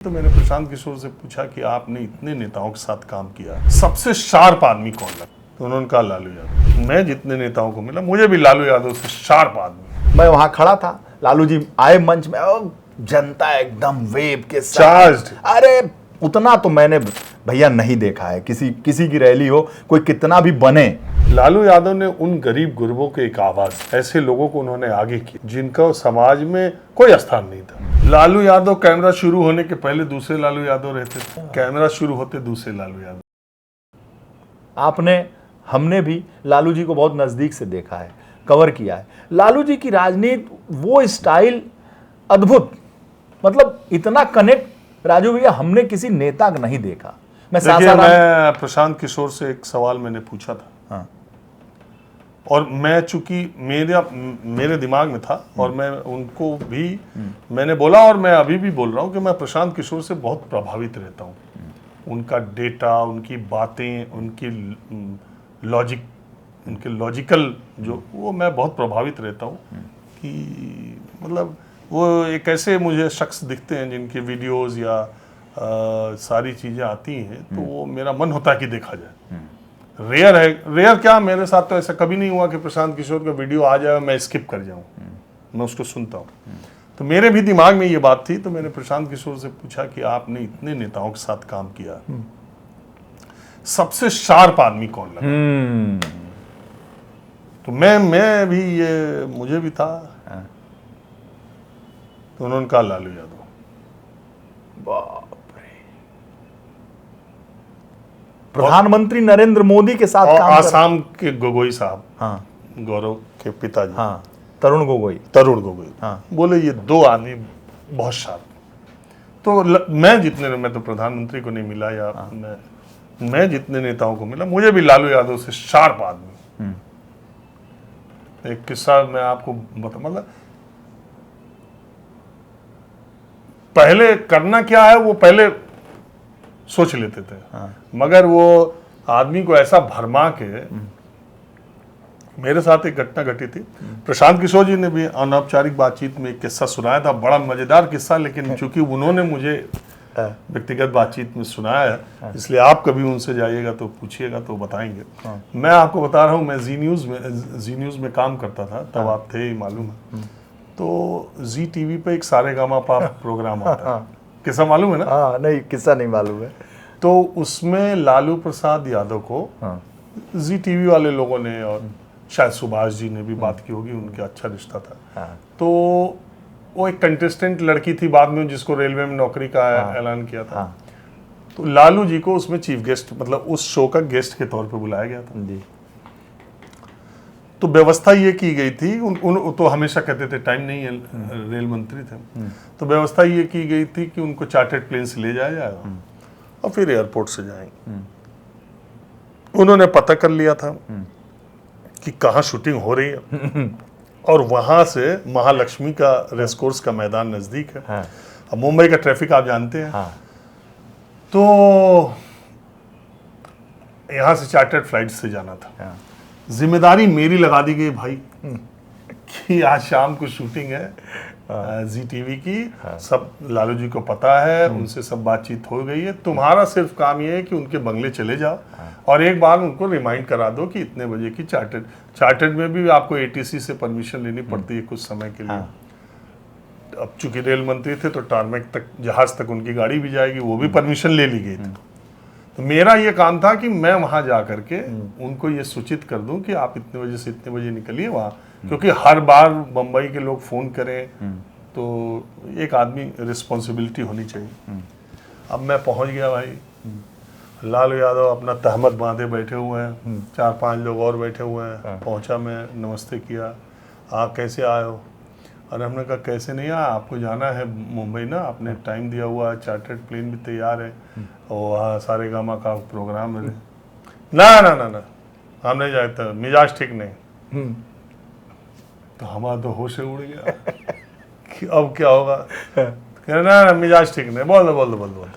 तो मैंने प्रशांत किशोर से पूछा कि आपने इतने नेताओं के साथ काम किया, सबसे शार्प आदमी कौन लगा? तो उन्होंने कहा लालू यादव। मैं जितने नेताओं को मिला मुझे भी लालू यादव से शार्प आदमी। मैं वहां खड़ा था, लालू जी आए मंच में और जनता एकदम वेव के साथ चार्ज्ड। अरे उतना तो मैंने भैया नहीं देखा है, किसी की रैली हो कोई कितना भी बने। लालू यादव ने उन गरीब गुरबों के एक आवाज, ऐसे लोगों को उन्होंने आगे किया जिनका समाज में कोई स्थान नहीं था। लालू यादव कैमरा शुरू होने के पहले दूसरे लालू यादव रहते थे, कैमरा शुरू होते दूसरे लालू यादव। हमने भी लालू जी को बहुत नजदीक से देखा है, कवर किया है। लालू जी की राजनीति, वो स्टाइल अद्भुत, मतलब इतना कनेक्ट राजू भैया हमने किसी नेता का नहीं देखा। मैं प्रशांत किशोर से एक सवाल मैंने पूछा था। हाँ। और मैं चूंकि मेरे दिमाग में था और मैं उनको भी मैंने बोला और मैं अभी भी बोल रहा हूं कि मैं प्रशांत किशोर से बहुत प्रभावित रहता हूं। उनका डेटा, उनकी बातें, उनकी लॉजिक, उनके लॉजिकल जो, वो मैं बहुत प्रभावित रहता हूं कि मतलब वो एक ऐसे मुझे शख्स दिखते हैं जिनके वीडियोस या सारी चीज़ें आती हैं तो वो मेरा मन होता है कि देखा जाए। रेयर है, रेयर क्या, मेरे साथ तो ऐसा कभी नहीं हुआ कि प्रशांत किशोर का वीडियो आ जाए मैं स्किप कर जाऊं, मैं उसको सुनता हूं। तो मेरे भी दिमाग में ये बात थी, तो मैंने प्रशांत किशोर से पूछा कि आपने इतने नेताओं के साथ काम किया, सबसे शार्प आदमी कौन लगा? तो मैं भी ये मुझे भी था। तो उन्होंने कहा लालू यादव। प्रधानमंत्री नरेंद्र मोदी के साथ काम आसाम के गोगोई साहब, हाँ, गौरव के पिताजी, हाँ, तरुण गोगोई, हाँ, बोले ये दो आदमी बहुत शार्प। तो मैं तो प्रधानमंत्री को नहीं मिला या हाँ, मैं जितने नेताओं को मिला मुझे भी लालू यादव से शार्प आदमी। एक किस्सा मैं आपको मतलब पहले करना क्या है वो पहले सोच लेते थे। हाँ। मगर वो आदमी को ऐसा भरमा के, मेरे साथ एक घटना घटी थी। प्रशांत किशोर जी ने भी अनौपचारिक बातचीत में एक किस्सा सुनाया था, बड़ा मजेदार किस्सा, लेकिन चूंकि उन्होंने मुझे व्यक्तिगत बातचीत में सुनाया है, इसलिए आप कभी उनसे जाइएगा तो पूछिएगा तो बताएंगे। मैं आपको बता रहा हूँ, मैं जी न्यूज़ में काम करता था, तब आप थे ही मालूम है। तो जी टीवी पे एक सारेगामापा प्रोग्राम आता है, किस्सा मालूम है ना? हाँ, नहीं किस्सा नहीं मालूम है। तो उसमें लालू प्रसाद यादव को जी टीवी वाले लोगों ने और शायद सुभाष जी ने भी बात की होगी, उनके अच्छा रिश्ता था। तो वो एक कंटेस्टेंट लड़की थी बाद में जिसको रेलवे में नौकरी का ऐलान किया था। तो लालू जी को उसमें चीफ गेस्ट, मतलब उस शो का गेस्ट के तौर पे बुलाया गया था जी। तो व्यवस्था ये की गई थी, उन तो हमेशा कहते थे टाइम नहीं है, रेल मंत्री थे, तो व्यवस्था ये की गई थी कि उनको चार्टर्ड प्लेन से ले जाया जाएगा और फिर एयरपोर्ट से जाएंगे। उन्होंने पता कर लिया था कि कहाँ शूटिंग हो रही है और वहां से महालक्ष्मी का रेस कोर्स का मैदान नजदीक है। अब मुंबई का ट्रैफिक आप जानते हैं। तो यहां से चार्टर्ड फ्लाइट से जाना था। जिम्मेदारी मेरी लगा दी गई भाई कि आज शाम को शूटिंग है जी टीवी की, सब लालू जी को पता है, उनसे सब बातचीत हो गई है, तुम्हारा सिर्फ काम ये है कि उनके बंगले चले जाओ और एक बार उनको रिमाइंड करा दो कि इतने बजे की चार्टर्ड में भी आपको एटीसी से परमिशन लेनी पड़ती है कुछ समय के लिए। अब चूंकि रेल मंत्री थे तो टारमेक तक, जहाज तक उनकी गाड़ी भी जाएगी, वो भी परमिशन ले ली गई थी। तो मेरा ये काम था कि मैं वहां जा करके उनको ये सूचित कर दूं कि आप इतने बजे से इतने बजे निकलिए वहां, क्योंकि हर बार बंबई के लोग फोन करें तो एक आदमी रिस्पॉन्सिबिलिटी होनी चाहिए। अब मैं पहुंच गया भाई, लालू यादव अपना तहमत बांधे बैठे हुए हैं, 4-5 लोग और बैठे हुए हैं। पहुंचा, मैं नमस्ते किया, कैसे आए हो? और हमने कहा कैसे नहीं आया, आपको जाना है मुंबई ना, आपने टाइम दिया हुआ है, चार्टर्ड प्लेन भी तैयार है और वहाँ सारेगामा का प्रोग्राम है। ना ना ना ना, हम नहीं जाते, मिजाज ठीक नहीं। तो हमारा तो होश उड़ गया कि अब क्या होगा। कह रहे ना मिजाज ठीक नहीं, बोल दो।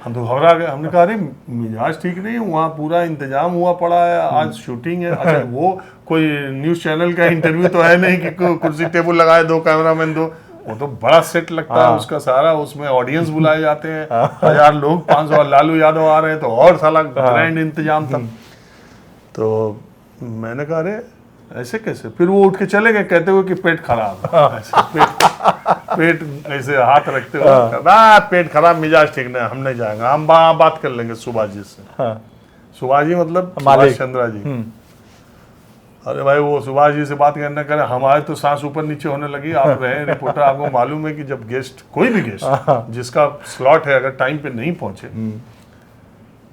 हम तो घबरा गए, हमने कहा अरे मिजाज ठीक नहीं है, वहाँ पूरा इंतजाम हुआ पड़ा है, आज शूटिंग है। अच्छा, वो कोई न्यूज़ चैनल का इंटरव्यू तो है नहीं कि कुर्सी टेबल लगाए, 2 कैमरामैन, 2 वो तो बड़ा सेट लगता है उसका सारा, उसमें ऑडियंस बुलाए जाते हैं 1000 लोग, 500 लालू यादव आ रहे हैं तो और साला ग्रैंड इंतजाम था। तो मैंने कहा अरे ऐसे कैसे, फिर वो उठ के चले गए कहते हुए कि पेट खराब है। ऐसे पेट ऐसे हाथ रखते हुए, पेट खराब, मिजाज ठीक नहीं, हम नहीं जाएंगे, हम बात कर लेंगे सुभाष जी से। सुभाष जी मतलब सुभाष चंद्रा जी। अरे भाई वो सुभाष जी से बात करना करे, हमारे तो सांस ऊपर नीचे होने लगी। आप रहे रिपोर्टर, आपको मालूम है कि जब गेस्ट, कोई भी गेस्ट जिसका स्लॉट है, अगर टाइम पे नहीं पहुंचे,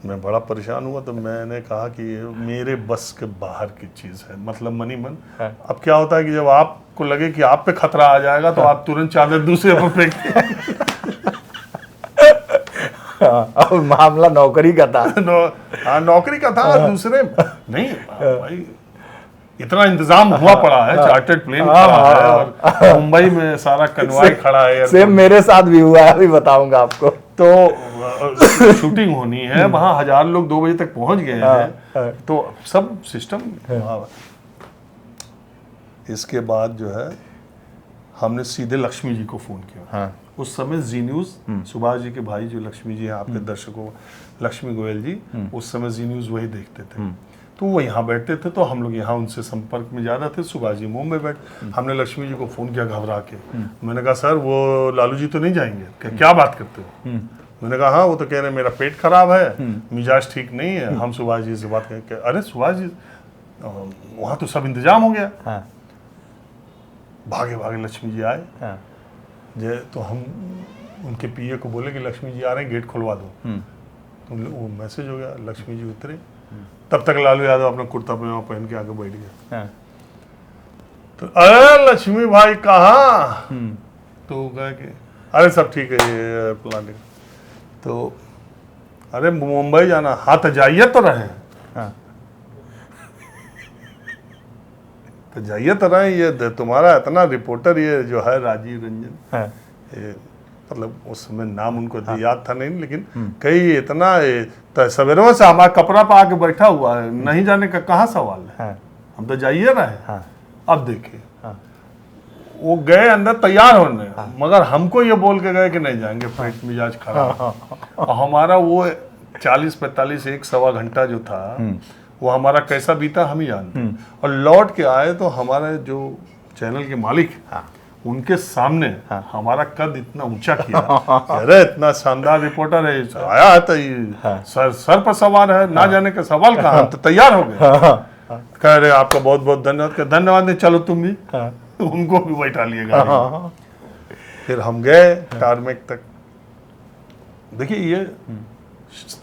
मैं बड़ा परेशान हुआ। तो मैंने कहा कि ये मेरे बस के बाहर की चीज है, मतलब मनी मन। अब क्या होता है कि जब आपको लगे कि आप पे खतरा आ जाएगा तो आप तुरंत चादर दूसरे पर फेंकते। अब मामला नौकरी का था। हाँ नौकरी का था, दूसरे नहीं भाई, इतना इंतजाम हुआ पड़ा है, चार्टर्ड प्लेन खड़ा है और मुंबई में सारा कन्वॉय खड़ा है। सेम मेरे साथ भी हुआ है, अभी बताऊंगा आपको। तो शूटिंग होनी है वहां, 1000 लोग 2 बजे तक पहुंच गए हैं, तो सब सिस्टम। इसके बाद जो है हमने सीधे लक्ष्मी जी को फोन किया। उस समय जी न्यूज, सुभाष जी के भाई जो लक्ष्मी जी हैं, आपके दर्शकों, लक्ष्मी गोयल जी, उस समय जी न्यूज वही देखते थे। तो वो यहाँ बैठते थे, तो हम लोग यहाँ उनसे संपर्क में ज़्यादा थे। सुभाष जी मुंबई बैठ, हमने लक्ष्मी जी को फ़ोन किया घबरा के। मैंने कहा सर वो लालू जी तो नहीं जाएंगे? क्या बात करते हो? मैंने कहा हाँ वो तो कह रहे हैं मेरा पेट खराब है, मिजाज ठीक नहीं है, हम सुभाष जी से बात करें। अरे सुभाष जी वहाँ तो सब इंतजाम हो गया। भागे भागे लक्ष्मी जी आए। तो हम उनके पीए को बोले कि लक्ष्मी जी आ रहे हैं, गेट खुलवा दो। तो वो मैसेज हो गया, लक्ष्मी जी उतरे। तब तक लालू यादव अपना कुर्ता पजामा पहन के आगे बैठ गया। तो अरे लक्ष्मी भाई कहाँ? तो कहा कि अरे सब ठीक है ये प्लानिंग। तो अरे मुंबई जाना? हाँ तो जाइए तो रहे। तो जाइए तो रहे, ये तुम्हारा इतना रिपोर्टर ये जो है राजीव रंजन, ये मतलब उस समय नाम उनको याद था नहीं, लेकिन कई इतना सवेरों से हमारा कपड़ा पा के बैठा हुआ है, नहीं जाने का कहाँ सवाल है। हम तो जाइए रहे। अब देखिए वो गए अंदर तैयार होने, मगर हमको ये बोल के गए कि नहीं जाएंगे, पेट मिजाज खराब। और हमारा वो 40-45 1 सवा घंटा जो था वो हमारा कैसा बीता हम ही जानते। और लौट के आए तो हमारे जो चैनल के मालिक उनके सामने हमारा कद इतना ऊंचा किया, अरे इतना शानदार रिपोर्टर है आया है, तो ये सर पर सवार है, ना जाने का सवाल कहाँ, तो तैयार हो गए। कह रहे आपका बहुत बहुत धन्यवाद। धन्यवाद नहीं, चलो तुम भी। उनको भी बैठा लिए गाड़ी। फिर हम गए टारमेक तक। देखिए ये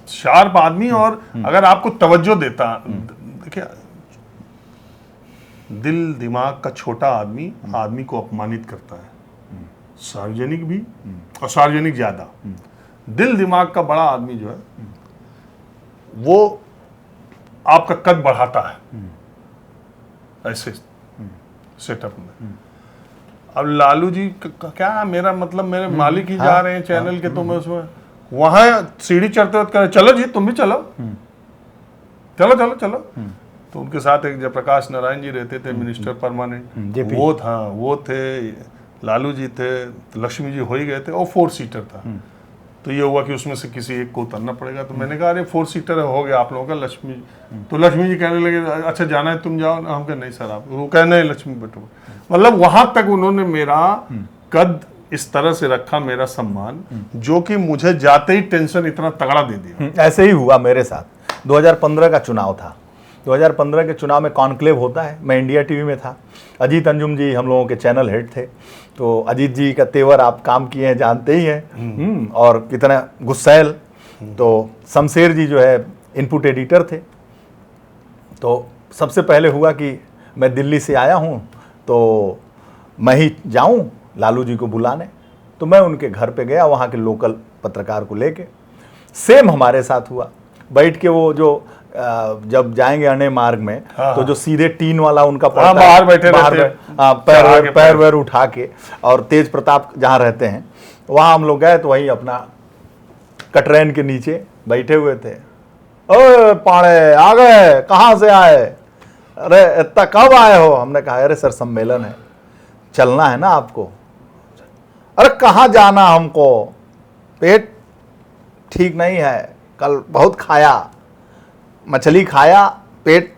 शार्प आदमी, और अगर आपको तवज्जो देता, देखिए दिल दिमाग का छोटा आदमी आदमी को अपमानित करता है, सार्वजनिक भी और सार्वजनिक ज्यादा। दिल दिमाग का बड़ा आदमी जो है वो आपका कद बढ़ाता है ऐसे सेटअप में। अब लालू जी क्या, मेरा मतलब मेरे मालिक ही जा रहे हैं चैनल के, तो मैं उसमें वहां सीढ़ी चढ़ते वक्त कह चलो जी तुम भी चलो, चलो चलो चलो। तो उनके साथ एक जयप्रकाश नारायण जी रहते थे, मिनिस्टर परमानेंट, वो था, वो थे, लालू जी थे, लक्ष्मी जी हो ही गए थे, और 4 सीटर था। तो ये हुआ कि उसमें से किसी एक को उतरना पड़ेगा। तो मैंने कहा अरे 4 सीटर हो गया आप लोगों का, लक्ष्मी। तो लक्ष्मी जी कहने लगे अच्छा जाना है तुम जाओ। हम कहे नहीं सर आप। वो कहे नहीं लक्ष्मी बैठो। मतलब वहां तक उन्होंने मेरा कद इस तरह से रखा, मेरा सम्मान, जो कि मुझे जाते ही टेंशन इतना तगड़ा दे दिया। ऐसे ही हुआ मेरे साथ। 2015 का चुनाव था। 2015 के चुनाव में कॉन्क्लेव होता है, मैं इंडिया टीवी में था, अजीत अंजुम जी हम लोगों के चैनल हेड थे। तो अजीत जी का तेवर आप काम किए हैं जानते ही हैं, और कितना गुस्सैल। तो शमशेर जी जो है इनपुट एडिटर थे। तो सबसे पहले हुआ कि मैं दिल्ली से आया हूँ तो मैं ही जाऊँ लालू जी को बुलाने। तो मैं उनके घर पे गया, वहाँ के लोकल पत्रकार को लेके। सेम हमारे साथ हुआ, बैठ के वो जो जब जाएंगे अणे मार्ग में, तो जो सीधे टीन वाला उनका पड़ता है, बाहर बैठे रहते, पैर उठा के, और तेज प्रताप जहाँ रहते हैं वहाँ हम लोग गए। तो वही अपना कटरैन के नीचे बैठे हुए थे। ओए पाड़े आ गए, कहाँ से आए? अरे इतना कब आए हो? हमने कहा अरे सर सम्मेलन है, चलना है ना आपको। अरे कहाँ जाना हमको, पेट ठीक नहीं है, कल बहुत खाया, मछली खाया, पेट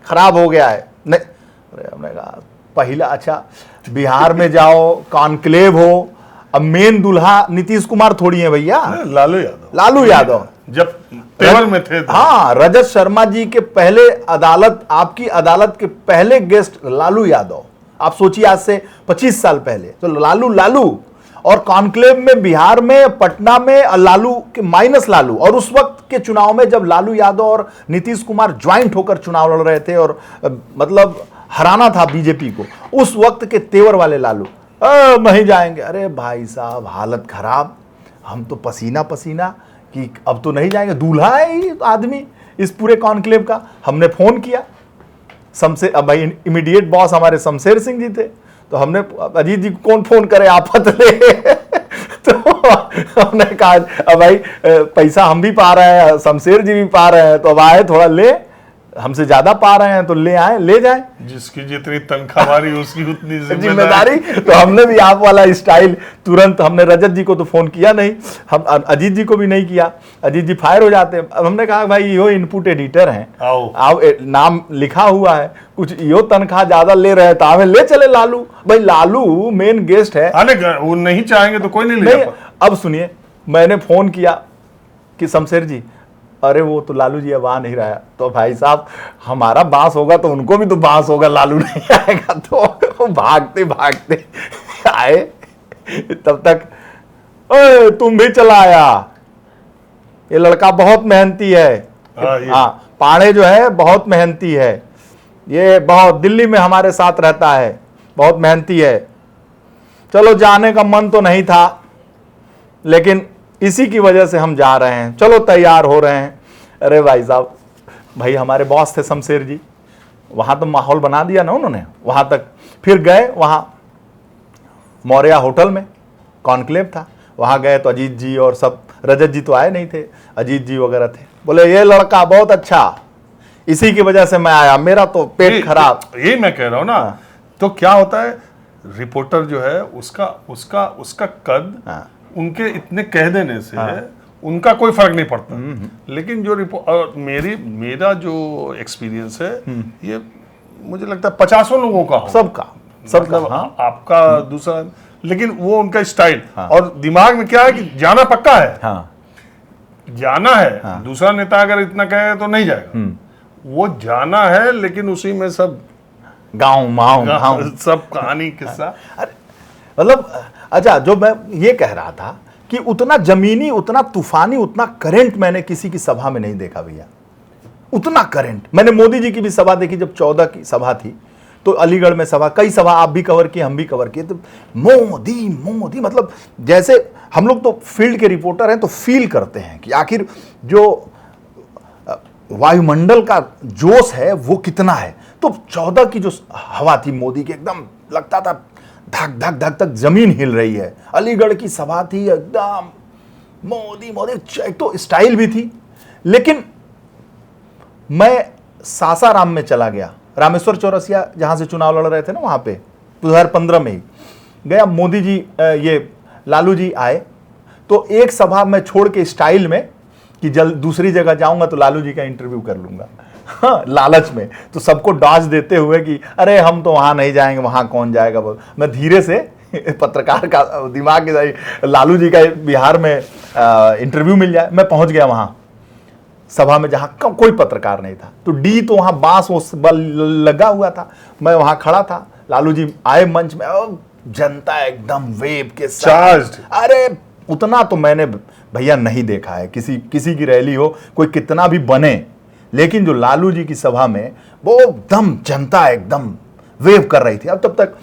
खराब हो गया है। नहीं, अरे हमने कहा पहला, अच्छा बिहार में जाओ, कॉन्क्लेव हो, अब मेन दूल्हा नीतीश कुमार थोड़ी है भैया, लालू यादव जब तेवर में थे तो। हाँ, रजत शर्मा जी के पहले अदालत, आपकी अदालत के पहले गेस्ट लालू यादव। आप सोचिए आज से 25 साल पहले तो लालू और कॉन्क्लेव में बिहार में, पटना में लालू के माइनस लालू, और उस वक्त के चुनाव में जब लालू यादव और नीतीश कुमार ज्वाइंट होकर चुनाव लड़ रहे थे और मतलब हराना था बीजेपी को, उस वक्त के तेवर वाले लालू नहीं जाएंगे। अरे भाई साहब हालत खराब, हम तो पसीना पसीना कि अब तो नहीं जाएंगे, दूल्हा है ये आदमी इस पूरे कॉन्क्लेव का। हमने फोन किया शमशेर, अब भाई इमीडिएट बॉस हमारे शमशेर सिंह जी थे, तो हमने अजीत जी को कौन फोन करे आफत ले तो हमने कहा अब भाई पैसा हम भी पा रहे हैं, शमशेर जी भी पा रहे हैं, तो अब आए थोड़ा ले, हमसे ज्यादा पा रहे हैं तो ले आए, ले जाए, जिसकी जितनी तनख्वाही उसकी उतनी जिम्मेदारी। तो हमने भी आप वाला स्टाइल तुरंत, हमने रजत जी को तो फोन किया नहीं, हम अजीत जी को भी नहीं किया, अजीत जी फायर हो जाते। अब हमने कहा भाई यो इनपुट एडिटर हैं, आओ नाम लिखा हुआ है, कुछ यो तनख्वाह ज्यादा ले रहे हैं तो हमें ले चले लालू। भाई लालू मेन गेस्ट है, वो नहीं चाहेंगे तो कोई नहीं। अब सुनिए, मैंने फोन किया कि शमशेर जी, अरे वो तो लालू जी अब आ नहीं रहा है, तो भाई साहब हमारा बांस होगा तो उनको भी तो बांस होगा, लालू नहीं आएगा। तो भागते भागते आए, तब तक ओए तुम भी चला आया, ये लड़का बहुत मेहनती है। हाँ, पाड़े जो है बहुत मेहनती है, ये बहुत दिल्ली में हमारे साथ रहता है, बहुत मेहनती है। चलो जाने का मन तो नहीं था, लेकिन इसी की वजह से हम जा रहे हैं, चलो तैयार हो रहे हैं। अरे भाई साहब, भाई हमारे बॉस थे शमशेर जी, वहां तो माहौल बना दिया ना उन्होंने, वहां तक फिर गए, वहां मौर्या होटल में कॉन्क्लेव था, वहां गए तो अजीत जी और सब, रजत जी तो आए नहीं थे, अजीत जी वगैरह थे, बोले ये लड़का बहुत अच्छा, इसी की वजह से मैं आया, मेरा तो पेट खराब। यही मैं कह रहा हूं ना। तो क्या होता है, रिपोर्टर जो है उसका कद उनके इतने कह देने से उनका कोई फर्क नहीं पड़ता। लेकिन जो मेरा जो एक्सपीरियंस है, ये मुझे लगता है 50 लोगों का हो, सबका मतलब आपका दूसरा, लेकिन वो उनका स्टाइल और दिमाग में क्या है कि जाना पक्का है, जाना है। दूसरा नेता अगर इतना कहे तो नहीं जाएगा, वो जाना है, लेकिन उसी में सब गाँव सब कहानी किस्सा। मतलब अच्छा, जो मैं ये कह रहा था कि उतना जमीनी, उतना तूफानी, उतना करंट मैंने किसी की सभा में नहीं देखा भैया, उतना करंट। मैंने मोदी जी की भी सभा देखी, जब 14 की सभा थी तो अलीगढ़ में सभा, कई सभा आप भी कवर किए, हम भी कवर किए, तो मोदी मोदी, मतलब जैसे हम लोग तो फील्ड के रिपोर्टर हैं तो फील करते हैं कि आखिर जो वायुमंडल का जोश है वो कितना है। तो 14 की जो हवा थी मोदी की, एकदम लगता था धक धक धक तक जमीन हिल रही है। अलीगढ़ की सभा थी, एकदम मोदी मोदी, एक तो स्टाइल भी थी। लेकिन मैं सासाराम में चला गया, रामेश्वर चौरसिया जहां से चुनाव लड़ रहे थे ना, वहां पे 2015 में ही गया। मोदी जी, ये लालू जी आए, तो एक सभा में छोड़ के स्टाइल में कि दूसरी जगह जाऊंगा तो लालू जी का इंटरव्यू कर लूंगा, हाँ, लालच में, तो सबको डॉज देते हुए कि अरे हम तो वहां नहीं जाएंगे, वहां कौन जाएगा। मैं धीरे से पत्रकार का दिमाग, लालू जी का बिहार में इंटरव्यू मिल जाए, मैं पहुंच गया वहां सभा में जहां कोई पत्रकार नहीं था। तो डी तो वहां बांस लगा हुआ था, मैं वहां खड़ा था, लालू जी आए मंच में, जनता एकदम वेव के साथ। अरे उतना तो मैंने भैया नहीं देखा है, किसी की रैली हो, कोई कितना भी बने, लेकिन जो लालू जी की सभा में वो एकदम जनता एकदम वेव कर रही थी। अब तब तक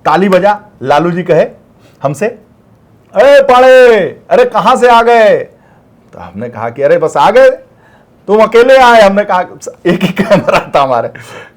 ताली बजा, लालू जी कहे हमसे, अरे पाड़े, अरे कहां से आ गए? तो हमने कहा कि अरे बस आ गए, तुम अकेले आए? हमने कहा, एक ही कैमरा था हमारे,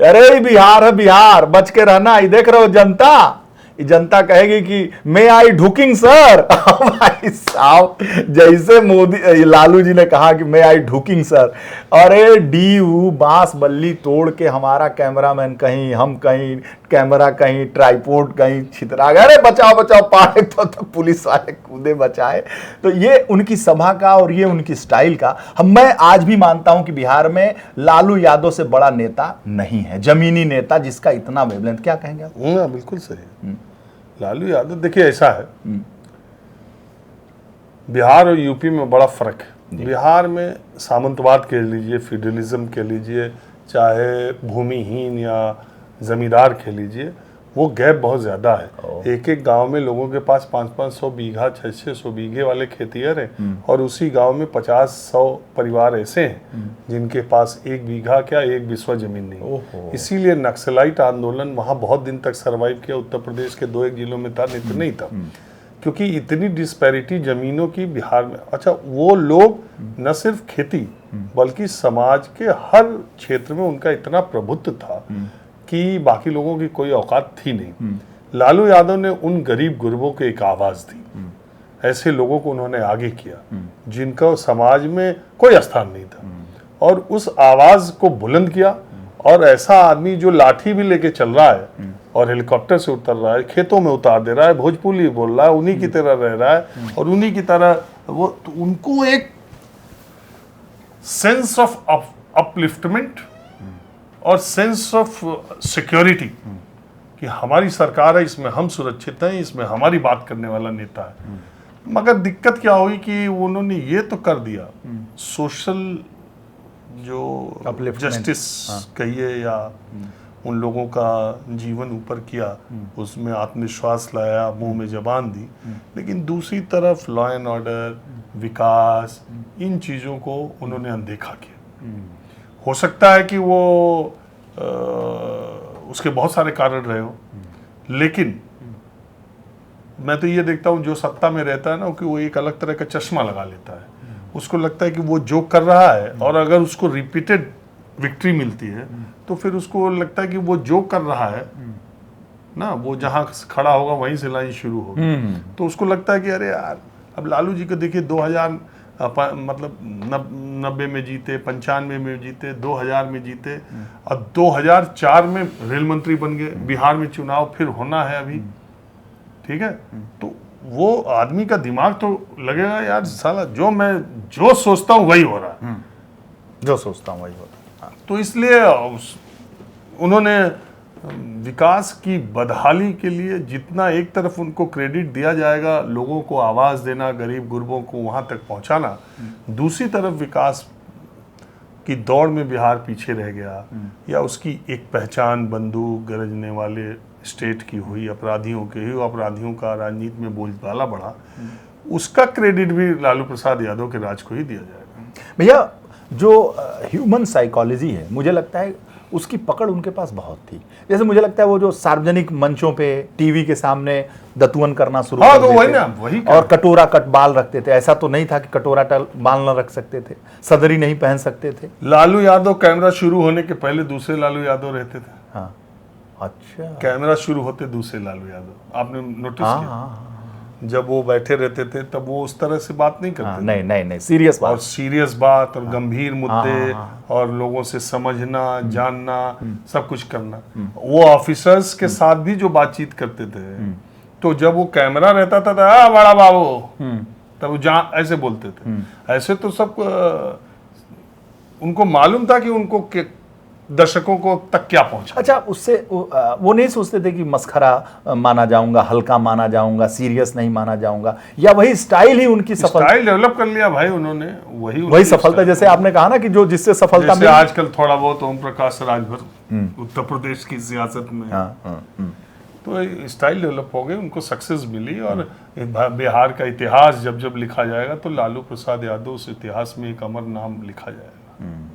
अरे बिहार है, बिहार, बच के रहना, ये देख रहे हो जनता, जनता कहेगी कि मैं आई ढुकिंग सर। भाई साहब, जैसे मोदी लालू जी ने कहा कि मैं आई ढुकिंग सर, अरे डी बांस बल्ली तोड़ के हमारा कैमरामैन कहीं, हम कहीं, कैमरा कहीं, ट्राइपॉड कहीं छितरा गया, अरे बचाओ बचाओ, पाए तो पुलिस वाले कूदे बचाए। तो ये उनकी सभा का और ये उनकी स्टाइल का। मैं आज भी मानता हूं कि बिहार में लालू यादव से बड़ा नेता नहीं है, जमीनी नेता जिसका इतना वेवलेंथ। क्या कहेंगे आप? बिल्कुल सही। लालू यादव, देखिए ऐसा है, बिहार और यूपी में बड़ा फर्क है। बिहार में सामंतवाद कह लीजिए, फेडरलिज्म कह लीजिए, चाहे भूमिहीन या जमींदार कह लीजिए, वो गैप बहुत ज़्यादा है। एक एक गांव में लोगों के पास 500-500 बीघा, 600 बीघे वाले खेतिहर हैं, और उसी गांव में 50-100 परिवार ऐसे हैं जिनके पास 1 बीघा क्या 1 बिस्वा जमीन नहीं। इसीलिए नक्सलाइट आंदोलन वहाँ बहुत दिन तक सर्वाइव किया। उत्तर प्रदेश के 2-1 जिलों में था, नहीं था, क्योंकि इतनी डिस्पैरिटी जमीनों की बिहार में। अच्छा, वो लोग न सिर्फ खेती बल्कि समाज के हर क्षेत्र में उनका इतना प्रभुत्व था कि बाकी लोगों की कोई औकात थी नहीं। लालू यादव ने उन गरीब गुरबों को एक आवाज दी, ऐसे लोगों को उन्होंने आगे किया जिनका समाज में कोई स्थान नहीं था, और उस आवाज को बुलंद किया। और ऐसा आदमी जो लाठी भी लेके चल रहा है और हेलीकॉप्टर से उतर रहा है, खेतों में उतार दे रहा है, भोजपुरी बोल रहा है, उन्हीं की तरह रह रहा है और उन्हीं की तरह वो, तो उनको एक सेंस ऑफ अपलिफ्टमेंट और सेंस ऑफ सिक्योरिटी कि हमारी सरकार है, इसमें हम सुरक्षित हैं, इसमें हमारी बात करने वाला नेता है। मगर दिक्कत क्या हुई कि उन्होंने ये तो कर दिया, सोशल जो जस्टिस कहिए या उन लोगों का जीवन ऊपर किया, उसमें आत्मविश्वास लाया, मुंह में जबान दी, लेकिन दूसरी तरफ लॉ एंड ऑर्डर, विकास, इन चीज़ों को उन्होंने अनदेखा किया। हो सकता है कि वो उसके बहुत सारे कारण रहे हो, लेकिन मैं तो ये देखता हूँ जो सत्ता में रहता है ना, कि वो एक अलग तरह का चश्मा लगा लेता है। उसको लगता है कि वो जो कर रहा है, और अगर उसको रिपीटेड विक्ट्री मिलती है तो फिर उसको लगता है कि वो जो कर रहा है ना, वो जहाँ खड़ा होगा वहीं से लाइन शुरू होगी। तो उसको लगता है कि अरे यार, अब लालू जी को देखिए 2000 मतलब 90 में जीते, 95 में जीते, 2000 में जीते, और 2004 में रेल मंत्री बन गए। बिहार में चुनाव फिर होना है अभी, ठीक है। तो वो आदमी का दिमाग तो लगेगा यार, साला जो सोचता हूँ वही हो रहा है, जो सोचता हूँ वही हो रहा है। तो इसलिए उन्होंने विकास की बदहाली के लिए जितना एक तरफ उनको क्रेडिट दिया जाएगा, लोगों को आवाज देना, गरीब गुरबों को वहां तक पहुंचाना, दूसरी तरफ विकास की दौड़ में बिहार पीछे रह गया, या उसकी एक पहचान बंदूक गरजने वाले स्टेट की हुई, अपराधियों के हुई, अपराधियों का राजनीति में बोलबाला बढ़ा, उसका क्रेडिट भी लालू प्रसाद यादव के राज को ही दिया जाएगा। भैया, जो ह्यूमन साइकोलॉजी है, मुझे लगता है उसकी पकड़ उनके पास बहुत थी। जैसे मुझे लगता है वो जो सार्वजनिक मंचों पे टीवी के सामने दतुअन करना शुरू कर देते और कटोरा कट बाल रखते थे। ऐसा तो नहीं था कि कटोरा बाल न रख सकते थे, सदरी नहीं पहन सकते थे। लालू यादव कैमरा शुरू होने के पहले दूसरे लालू यादव रहते थे। हाँ, अच्छा, कैमरा शुरू होते दूसरे लालू यादव, आपने नोटिस किया? जब वो बैठे रहते थे तब वो उस तरह से बात नहीं करते। नहीं, सीरियस बात, और सीरियस बात और गंभीर मुद्दे और लोगों से समझना, जानना, सब कुछ करना। वो ऑफिसर्स के साथ भी जो बातचीत करते थे, तो जब वो कैमरा रहता था तो बड़ा बाबू, तब वो ऐसे बोलते थे। ऐसे तो सब उनको मालूम था कि उनको दर्शकों को तक क्या पहुंचा। अच्छा, उससे वो नहीं सोचते थे कि मस्खरा माना जाऊंगा, हल्का माना जाऊंगा, सीरियस नहीं माना जाऊंगा, या वही स्टाइल ही उनकी स्टाइल डेवलप कर लिया भाई उन्होंने, वही सफलता। जैसे आपने कहा ना कि जो जिससे सफलता मिली, आजकल थोड़ा बहुत ओम प्रकाश राजभर उत्तर प्रदेश की सियासत में, तो स्टाइल डेवलप हो गई, उनको सक्सेस मिली। और बिहार का इतिहास जब लिखा जाएगा तो लालू प्रसाद यादव उस इतिहास में एक अमर नाम लिखा जाएगा।